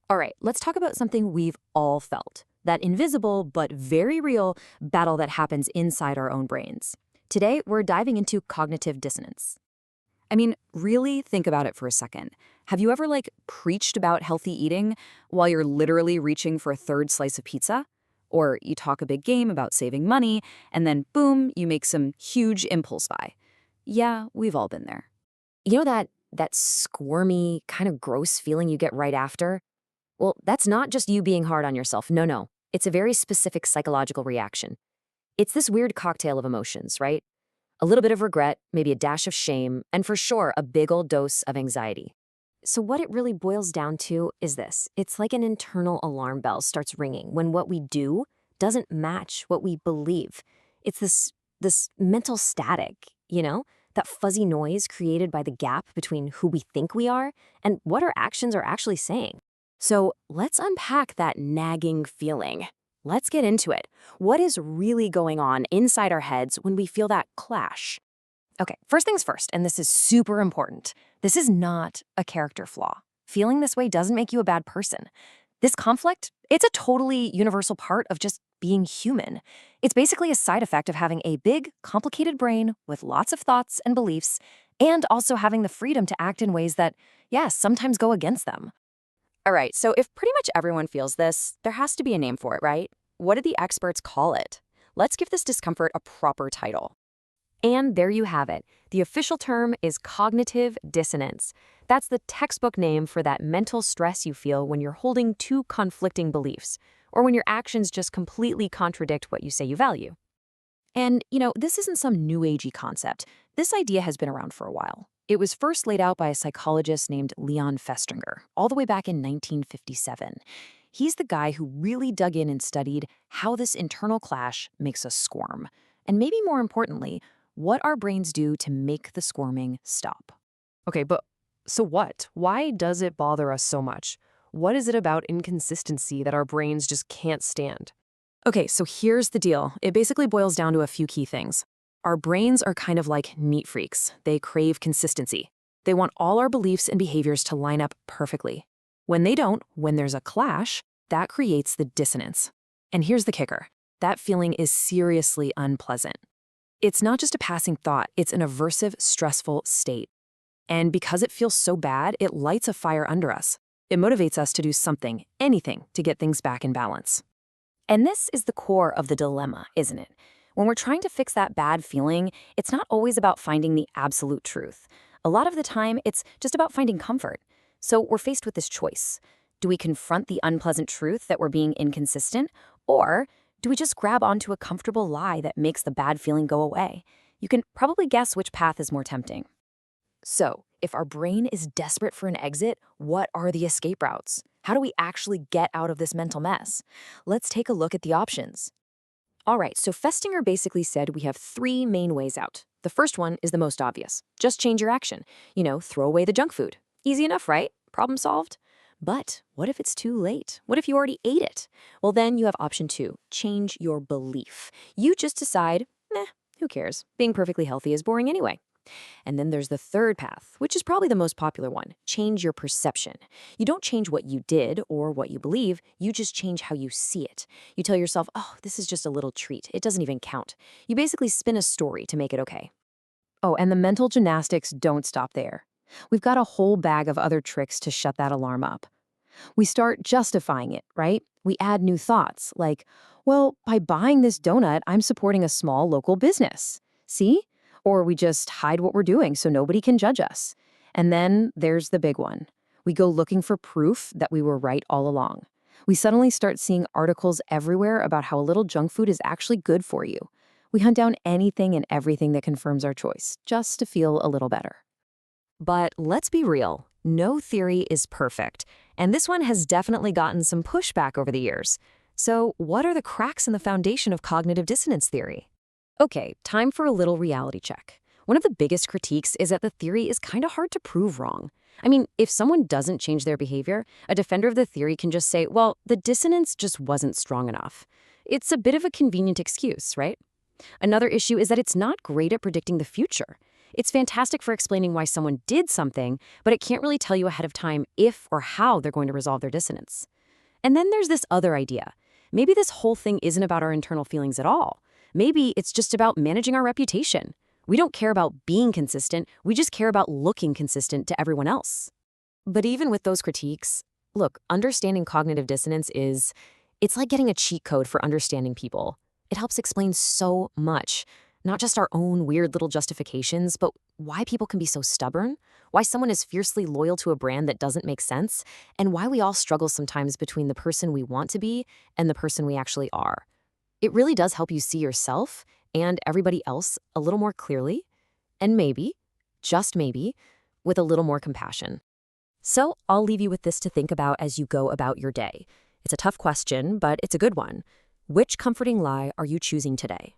All right, let's talk about something we've all felt. That invisible but very real battle that happens inside our own brains. Today, we're diving into cognitive dissonance. I mean, really think about it for a second. Have you ever, preached about healthy eating while you're literally reaching for a third slice of pizza? Or you talk a big game about saving money, and then boom, you make some huge impulse buy. Yeah, we've all been there. You know that squirmy, kind of gross feeling you get right after? Well, that's not just you being hard on yourself. No, no. It's a very specific psychological reaction. It's this weird cocktail of emotions, right? A little bit of regret, maybe a dash of shame, and for sure, a big old dose of anxiety. So what it really boils down to is this. It's like an internal alarm bell starts ringing when what we do doesn't match what we believe. It's this mental static, that fuzzy noise created by the gap between who we think we are and what our actions are actually saying. So let's unpack that nagging feeling. Let's get into it. What is really going on inside our heads when we feel that clash? Okay, first things first, and this is super important. This is not a character flaw. Feeling this way doesn't make you a bad person. This conflict, it's a totally universal part of just being human. It's basically a side effect of having a big, complicated brain with lots of thoughts and beliefs, and also having the freedom to act in ways that, yes, sometimes go against them. All right, so if pretty much everyone feels this, there has to be a name for it, right? What do the experts call it? Let's give this discomfort a proper title. And there you have it. The official term is cognitive dissonance. That's the textbook name for that mental stress you feel when you're holding two conflicting beliefs, or when your actions just completely contradict what you say you value. And, this isn't some new agey concept. This idea has been around for a while. It was first laid out by a psychologist named Leon Festinger, all the way back in 1957. He's the guy who really dug in and studied how this internal clash makes us squirm. And maybe more importantly, what our brains do to make the squirming stop. Okay, but so what? Why does it bother us so much? What is it about inconsistency that our brains just can't stand? Okay, so here's the deal. It basically boils down to a few key things. Our brains are kind of like neat freaks. They crave consistency. They want all our beliefs and behaviors to line up perfectly. When they don't, when there's a clash, that creates the dissonance. And here's the kicker. That feeling is seriously unpleasant. It's not just a passing thought, it's an aversive, stressful state. And because it feels so bad, it lights a fire under us. It motivates us to do something, anything, to get things back in balance. And this is the core of the dilemma, isn't it? When we're trying to fix that bad feeling, it's not always about finding the absolute truth. A lot of the time, it's just about finding comfort. So we're faced with this choice. Do we confront the unpleasant truth that we're being inconsistent? Or do we just grab onto a comfortable lie that makes the bad feeling go away? You can probably guess which path is more tempting. So, if our brain is desperate for an exit, what are the escape routes? How do we actually get out of this mental mess? Let's take a look at the options. All right, so Festinger basically said we have three main ways out. The first one is the most obvious. Just change your action. Throw away the junk food. Easy enough, right? Problem solved. But what if it's too late? What if you already ate it? Well, then you have option two, change your belief. You just decide, who cares? Being perfectly healthy is boring anyway. And then there's the third path, which is probably the most popular one. Change your perception. You don't change what you did or what you believe, you just change how you see it. You tell yourself, oh, this is just a little treat. It doesn't even count. You basically spin a story to make it okay. Oh, and the mental gymnastics don't stop there. We've got a whole bag of other tricks to shut that alarm up. We start justifying it, right? We add new thoughts like, well, by buying this donut, I'm supporting a small local business. See? Or we just hide what we're doing so nobody can judge us. And then there's the big one. We go looking for proof that we were right all along. We suddenly start seeing articles everywhere about how a little junk food is actually good for you. We hunt down anything and everything that confirms our choice, just to feel a little better. But let's be real, no theory is perfect, and this one has definitely gotten some pushback over the years. So what are the cracks in the foundation of cognitive dissonance theory? Okay, time for a little reality check. One of the biggest critiques is that the theory is kind of hard to prove wrong. I mean, if someone doesn't change their behavior, a defender of the theory can just say, well, the dissonance just wasn't strong enough. It's a bit of a convenient excuse, right? Another issue is that it's not great at predicting the future. It's fantastic for explaining why someone did something, but it can't really tell you ahead of time if or how they're going to resolve their dissonance. And then there's this other idea. Maybe this whole thing isn't about our internal feelings at all. Maybe it's just about managing our reputation. We don't care about being consistent, we just care about looking consistent to everyone else. But even with those critiques, look, understanding cognitive dissonance it's like getting a cheat code for understanding people. It helps explain so much, not just our own weird little justifications, but why people can be so stubborn, why someone is fiercely loyal to a brand that doesn't make sense, and why we all struggle sometimes between the person we want to be and the person we actually are. It really does help you see yourself and everybody else a little more clearly, and maybe, just maybe, with a little more compassion. So I'll leave you with this to think about as you go about your day. It's a tough question, but it's a good one. Which comforting lie are you choosing today?